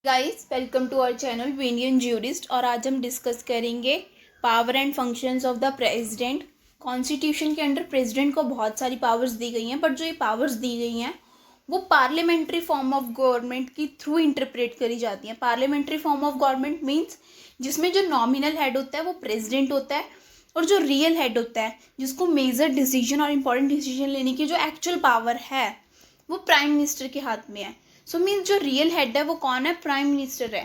Guys welcome to our channel Indian jurist. और आज हम डिस्कस करेंगे power and functions of the president. Constitution के अंडर प्रेसिडेंट को बहुत सारी पावर्स दी गई हैं, बट जो ये पावर्स दी गई हैं वो पार्लियामेंट्री फॉर्म ऑफ गवर्नमेंट की थ्रू इंटरप्रेट करी जाती हैं। Parliamentary form of government means जिसमें जो नॉमिनल हेड होता है वो प्रेसिडेंट होता है, और जो रियल हेड होता है जिसको मेजर डिसीजन और इम्पोर्टेंट डिसीजन लेने की जो एक्चुअल पावर है वो प्राइम मिनिस्टर के हाथ में है। सो मीन्स जो रियल हेड है वो कौन है? प्राइम मिनिस्टर है।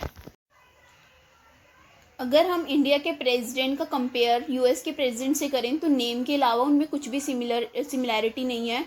अगर हम इंडिया के प्रेसिडेंट का कंपेयर यूएस के प्रेसिडेंट से करें तो नेम के अलावा उनमें कुछ भी सिमिलैरिटी नहीं है,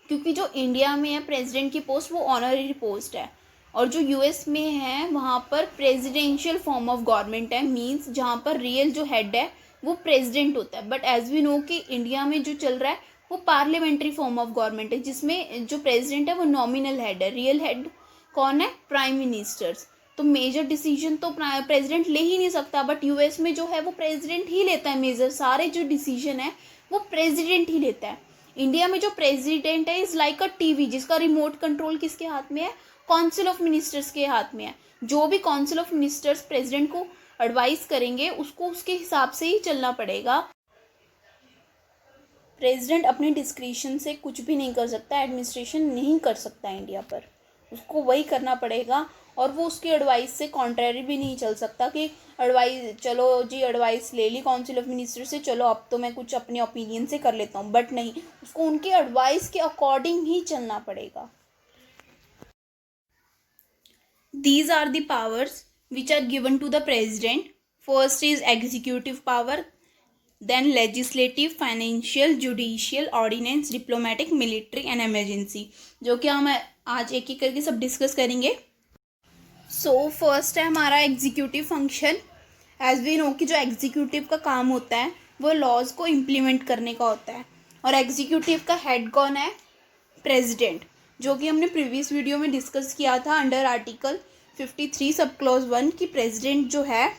क्योंकि जो इंडिया में है प्रेसिडेंट की पोस्ट वो ऑनररी पोस्ट है, और जो यूएस में है वहाँ पर प्रेसिडेंशियल फॉर्म ऑफ गवर्नमेंट है। मीन्स जहाँ पर रियल जो हेड है वो प्रेसिडेंट होता है, बट एज वी नो कि इंडिया में जो चल रहा है वो पार्लियामेंट्री फॉर्म ऑफ गवर्नमेंट है, जिसमें जो प्रेसिडेंट है वो नॉमिनल हेड है। रियल हेड कौन है? Prime ministers. तो मेजर डिसीजन तो प्रेसिडेंट ले ही नहीं सकता, बट यूएस में जो है वो प्रेसिडेंट ही लेता है मेजर, सारे जो डिसीजन है वो प्रेसिडेंट ही लेता है। इंडिया में जो प्रेसिडेंट है इज लाइक अ टीवी, जिसका रिमोट कंट्रोल किसके हाथ में है? काउंसिल ऑफ मिनिस्टर्स के हाथ में है। जो भी काउंसिल ऑफ मिनिस्टर्स प्रेसिडेंट को एडवाइस करेंगे उसको उसके हिसाब से ही चलना पड़ेगा। प्रेसिडेंट अपने डिस्क्रिशन से कुछ भी नहीं कर सकता, एडमिनिस्ट्रेशन नहीं कर सकता इंडिया पर, उसको वही करना पड़ेगा। और वो उसकी एडवाइस से कॉन्ट्रेरी भी नहीं चल सकता कि एडवाइस, चलो जी एडवाइस ले ली काउंसिल ऑफ मिनिस्टर से, चलो अब तो मैं कुछ अपने ओपिनियन से कर लेता हूँ, बट नहीं, उसको उनके एडवाइस के अकॉर्डिंग ही चलना पड़ेगा। These are the powers which are given to the president. First is executive power, then legislative, financial, judicial, ordinance, diplomatic, military and emergency, जो कि हम आज एक एक करके सब डिस्कस करेंगे। सो फर्स्ट है हमारा executive function. As we know कि जो एग्जीक्यूटिव का काम होता है वो लॉज को इम्प्लीमेंट करने का होता है, और एग्जीक्यूटिव का हेड कौन है? प्रेसिडेंट, जो कि हमने प्रीवियस वीडियो में डिस्कस किया था अंडर आर्टिकल 53 सब क्लॉज 1 की प्रेसिडेंट जो है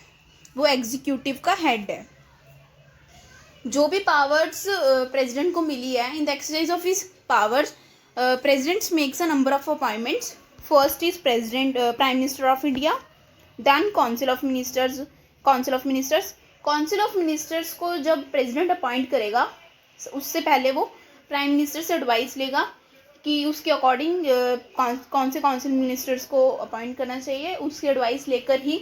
वो एग्जीक्यूटिव का हेड है। जो भी पावर्स प्रेसिडेंट को मिली है, in the exercise of his powers president makes a number of appointments. First is president prime minister of India, then council of ministers. Council of ministers को जब प्रेसिडेंट अपॉइंट करेगा उससे पहले वो प्राइम मिनिस्टर से एडवाइस लेगा कि उसके अकॉर्डिंग कौन से काउंसिल मिनिस्टर्स को अपॉइंट करना चाहिए। उसकी एडवाइस लेकर ही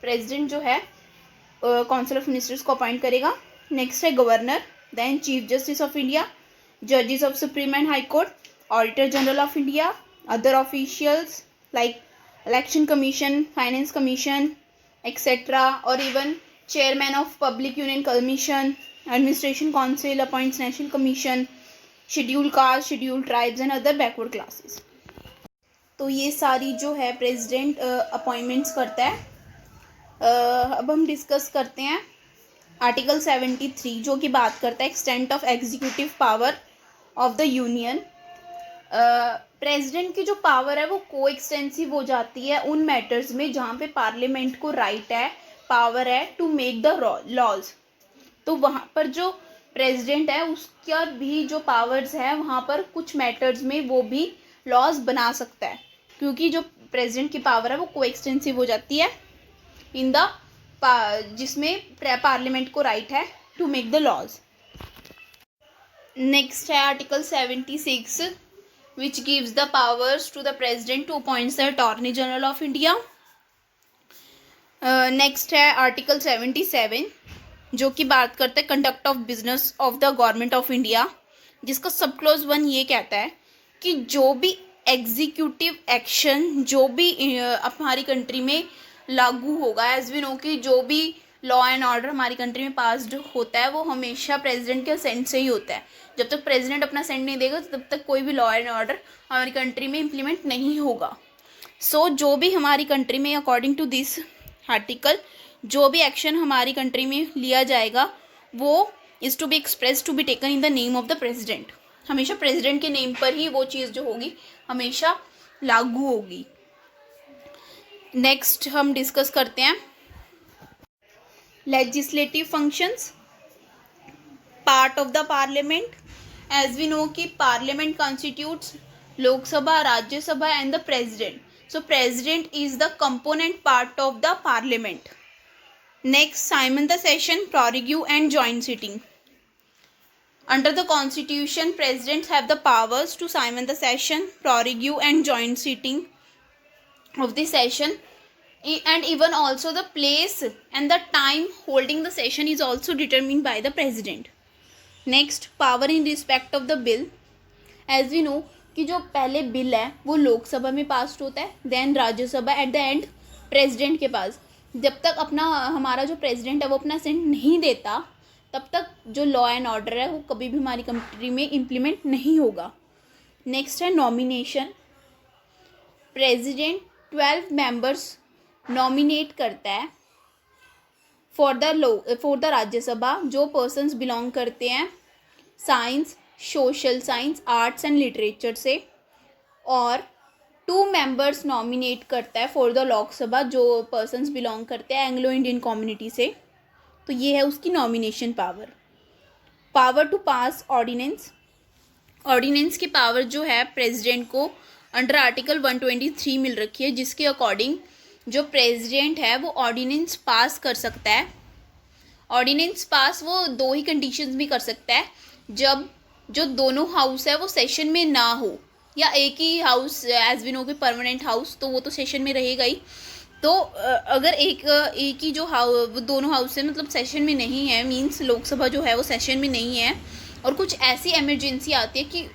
प्रेसिडेंट जो है काउंसिल ऑफ मिनिस्टर्स को अपॉइंट करेगा। नेक्स्ट है governor, then chief justice of India, जजेस of supreme and high court, auditor general of India, other officials like election commission, finance commission etcetera, और even chairman of public union commission, administration council appoints national commission, schedule caste, schedule tribes and other backward classes. तो ये सारी जो है president appointments करता है। अब हम डिस्कस करते हैं आर्टिकल 73, जो कि बात करता है extent of executive power of the union. President की जो पावर है वो को एक्सटेंसिव हो जाती है उन मैटर्स में जहाँ पे पार्लियामेंट को राइट है, पावर है टू मेक द लॉज। तो वहाँ पर जो प्रेसिडेंट है उसका भी जो पावर्स है वहाँ पर कुछ मैटर्स में वो भी लॉज बना सकता है, क्योंकि जो प्रेसिडेंट की पावर है वो को एक्सटेंसिव हो जाती है इन द जिसमें पार्लियामेंट को राइट है to make the laws. Next है article 76 which gives the powers to the president to appoint the attorney general of India. Next है आर्टिकल 77 जो कि बात करता है conduct of business of the government of India, जिसका sub clause 1 ये कहता है कि जो भी एग्जीक्यूटिव एक्शन जो भी हमारी कंट्री में लागू होगा, एज वी नो कि जो भी लॉ एंड ऑर्डर हमारी कंट्री में पास्ड होता है वो हमेशा प्रेसिडेंट के सेंट से ही होता है। जब तक प्रेसिडेंट अपना सेंट नहीं देगा तब तक कोई भी लॉ एंड ऑर्डर हमारी कंट्री में इम्प्लीमेंट नहीं होगा। सो जो भी हमारी कंट्री में अकॉर्डिंग टू दिस आर्टिकल जो भी एक्शन हमारी कंट्री में लिया जाएगा वो is to be express to be taken in the name of the president. हमेशा प्रेसिडेंट के नेम पर ही वो चीज़ जो होगी हमेशा लागू होगी। नेक्स्ट हम डिस्कस करते हैं legislative functions, part of the parliament. As we know कि parliament constitutes Lok Sabha, Rajya Sabha and the president. So president is the component part of the parliament. Next, Simon the session, prorogue and joint sitting. Under the constitution, presidents have the powers to simon the session, prorogue and joint sitting of the session, and even also the place and the time holding the session is also determined by the president. Next, power in respect of the bill. As we know कि जो पहले bill है वो लोकसभा में पास होता है, then Rajya Sabha, at the end president के पास. जब तक अपना हमारा जो प्रेसिडेंट है वो अपना सेंट नहीं देता तब तक जो लॉ एंड ऑर्डर है वो कभी भी हमारी कंट्री में इम्प्लीमेंट नहीं होगा. नेक्स्ट है नॉमिनेशन. प्रेसिडेंट 12 मेंबर्स नॉमिनेट करता है फॉर द राज्यसभा जो पर्सन्स बिलोंग करते हैं science, social science, arts and literature से, और 2 मेंबर्स नॉमिनेट करता है फॉर द लोकसभा जो पर्सन्स बिलोंग करते हैं एंग्लो इंडियन कम्युनिटी से. तो ये है उसकी nomination power. Power to pass ordinance. Ordinance की पावर जो है प्रेसिडेंट को अंडर आर्टिकल 123 मिल रखी है, जिसके अकॉर्डिंग जो प्रेसिडेंट है वो ऑर्डिनेंस पास कर सकता है. ऑर्डिनेंस पास वो 2 ही कंडीशंस में कर सकता है, जब जो दोनों हाउस है वो सेशन में ना हो, या एक ही हाउस एज वी नो कि परमानेंट हाउस तो वो तो सेशन में रहेगा ही. तो अगर एक ही जो दोनों हाउस है मतलब सेशन में नहीं है, मींस लोकसभा जो है वो सेशन में नहीं है, और कुछ ऐसी इमरजेंसी आती है कि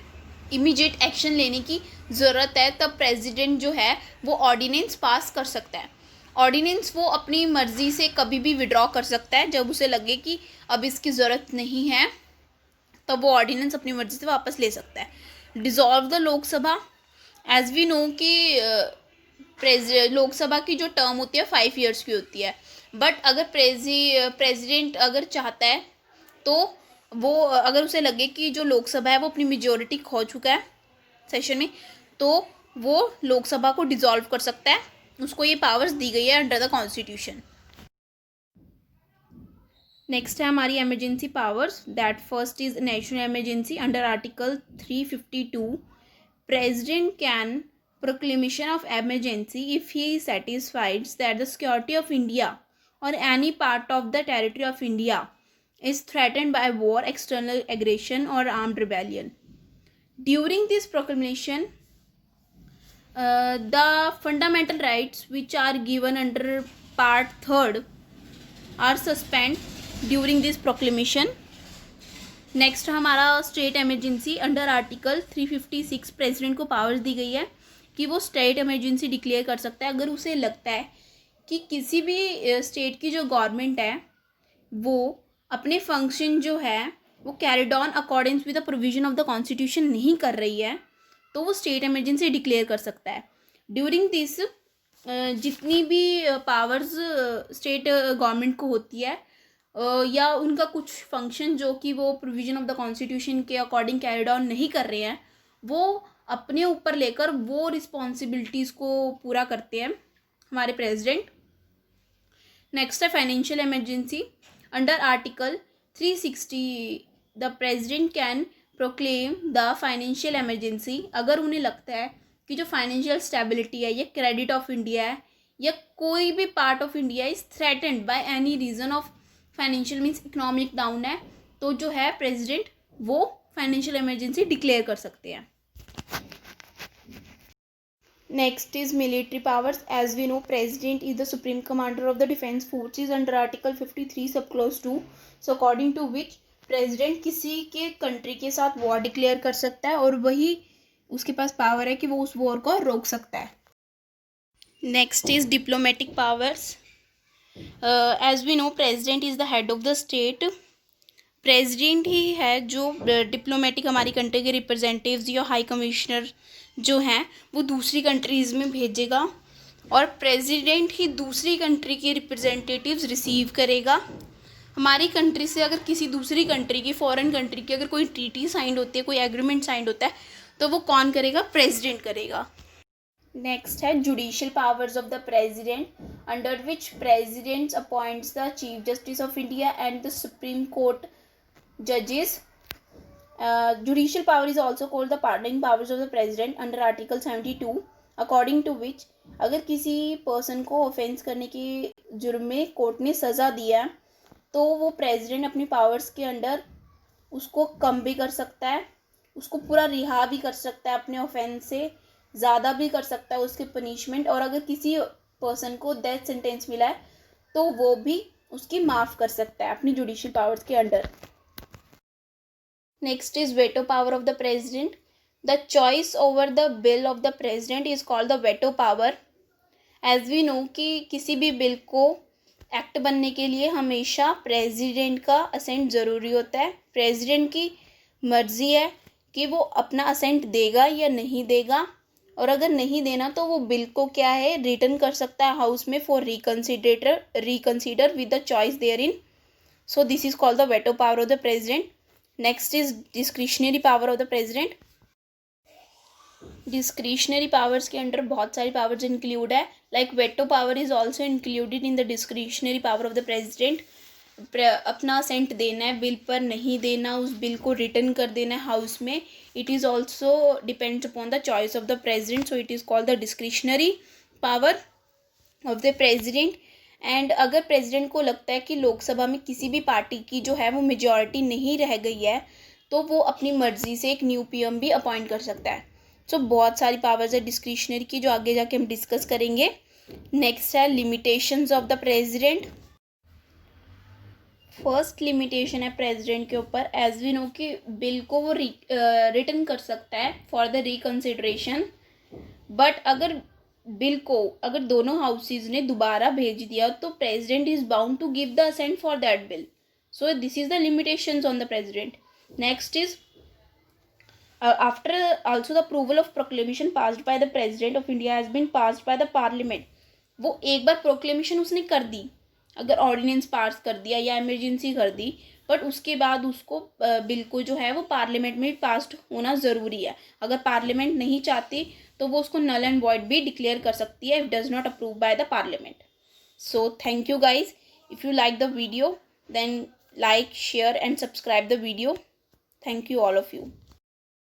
इमीडिएट एक्शन लेने की ज़रूरत है, तब प्रेसिडेंट जो है वो ऑर्डिनेंस पास कर सकता है. ऑर्डिनेंस वो अपनी मर्ज़ी से कभी भी विड्रॉ कर सकता है, जब उसे लगे कि अब इसकी ज़रूरत नहीं है तब वो ऑर्डिनेंस अपनी मर्ज़ी से वापस ले सकता है. Dissolve the Lok Sabha. As we know कि लोकसभा की जो टर्म होती है 5 ईयर्स की होती है, बट अगर प्रेसिडेंट अगर चाहता है तो वो अगर उसे लगे कि जो लोकसभा है वो अपनी मेजॉरिटी खो चुका है सेशन में, तो वो लोकसभा को डिसॉल्व कर सकता है. उसको ये पावर्स दी गई है अंडर द कॉन्स्टिट्यूशन. नेक्स्ट है हमारी emergency powers. That first is national emergency. Under article 352 president can proclamation of emergency if he satisfies that the security of India or any part of the territory of India is threatened by war, external aggression or armed rebellion. During this proclamation, the fundamental rights which are given under part 3rd are suspended during this proclamation. Next हमारा state emergency. Under article 356 president को powers दी गई है कि वो state emergency declare कर सकता है अगर उसे लगता है कि किसी भी स्टेट की जो गवर्नमेंट है वो अपने फंक्शन जो है वो carried on according with the provision of the constitution नहीं कर रही है, तो वो स्टेट इमरजेंसी डिक्लेयर कर सकता है. ड्यूरिंग दिस जितनी भी पावर्स स्टेट गवर्नमेंट को होती है या उनका कुछ फंक्शन जो कि वो प्रोविजन ऑफ द कॉन्स्टिट्यूशन के अकॉर्डिंग कैरिड ऑन नहीं कर रहे हैं, वो अपने ऊपर लेकर वो रिस्पॉन्सिबिलिटीज़ को पूरा करते हैं हमारे प्रेसिडेंट. नेक्स्ट है financial emergency. Under article 360 the president can proclaim the financial emergency अगर उन्हें लगता है कि जो फाइनेंशियल स्टेबिलिटी है या क्रेडिट ऑफ इंडिया है या कोई भी part of India is threatened by any reason of financial means economic down है, तो जो है प्रेसिडेंट वो फाइनेंशियल इमरजेंसी डिक्लेयर कर सकते हैं. Next is military powers. As we know, President is the supreme commander of the defense forces under Article 53 subclause 2. So according to which President किसी के कंट्री के साथ वॉर डिक्लेयर कर सकता है और वही उसके पास पावर है कि वो उस वॉर को रोक सकता है. Next is diplomatic powers. As we know, President is the head of the state. President ही है जो डिप्लोमेटिक हमारी कंट्री के रिप्रेजेंटेटिव्स या हाई कमिश्नर जो हैं वो दूसरी कंट्रीज़ में भेजेगा, और प्रेसिडेंट ही दूसरी कंट्री के रिप्रेजेंटेटिव्स रिसीव करेगा. हमारी कंट्री से अगर किसी दूसरी कंट्री की फॉरेन कंट्री की अगर कोई ट्रीटी साइंड होती है, कोई एग्रीमेंट साइंड होता है, तो वो कौन करेगा? प्रेसिडेंट करेगा. नेक्स्ट है judicial powers of the president, under which president appoints the chief justice of India and the supreme court judges. Judicial power is also called the pardoning powers of the president under Article 72. According to which अगर किसी person को offence करने के जुर्म में court ने सज़ा दिया है तो वो प्रेसिडेंट अपनी पावर्स के अंडर उसको कम भी कर सकता है, उसको पूरा रिहा भी कर सकता है, अपने ऑफेंस से ज़्यादा भी कर सकता है उसके पनिशमेंट। और अगर किसी पर्सन को डेथ सेंटेंस मिला है तो वो भी उसकी माफ़ कर सकता है अपनी जुडिशियल पावर्स के under. Next is veto power of the president. The choice over the bill of the president is called the veto power. As we know कि किसी भी बिल को एक्ट बनने के लिए हमेशा प्रेसिडेंट का असेंट ज़रूरी होता है। प्रेसिडेंट की मर्ज़ी है कि वो अपना असेंट देगा या नहीं देगा, और अगर नहीं देना तो वो बिल को क्या है रिटर्न कर सकता है हाउस में for reconsider with the choice there in. So this is called the veto power of the president. Next is discretionary power of the president. Discretionary powers के अंडर बहुत सारी पावर्स इंक्लूड है, like veto power is also included in the discretionary power of the president. अपना assent देना है bill पर, नहीं देना, उस बिल को रिटर्न कर देना है हाउस में, it is also depends upon the choice of the president. So it is called the discretionary power of the president. And अगर प्रेसिडेंट को लगता है कि लोकसभा में किसी भी पार्टी की जो है वो मेजॉरिटी नहीं रह गई है तो वो अपनी मर्जी से एक न्यू पीएम भी अपॉइंट कर सकता है। सो बहुत सारी पावर्स है डिस्क्रिशनरी की जो आगे जाके हम डिस्कस करेंगे। नेक्स्ट है limitations of the president. First limitation है प्रेसिडेंट के ऊपर, एज वी नो कि बिल को वो रिटर्न कर सकता है फॉर द रिकन्सिडरेशन, बट अगर बिल को अगर दोनों हाउसेज ने दोबारा भेज दिया तो president is bound to give the assent for that bill. So this is the limitations on the president. Next is after also the approval of proclamation passed by the president of India has been passed by the parliament। वो एक बार proclamation उसने कर दी, अगर ordinance पास कर दिया या emergency कर दी, but उसके बाद उसको बिल को जो है वो पार्लियामेंट में पास्ड होना ज़रूरी है। अगर पार्लियामेंट नहीं चाहती तो वो उसको नल एंड वॉइड भी डिक्लेयर कर सकती है if does not approve by the parliament. So thank you guys. If you like the video then like, share and subscribe the video. Thank you all of you.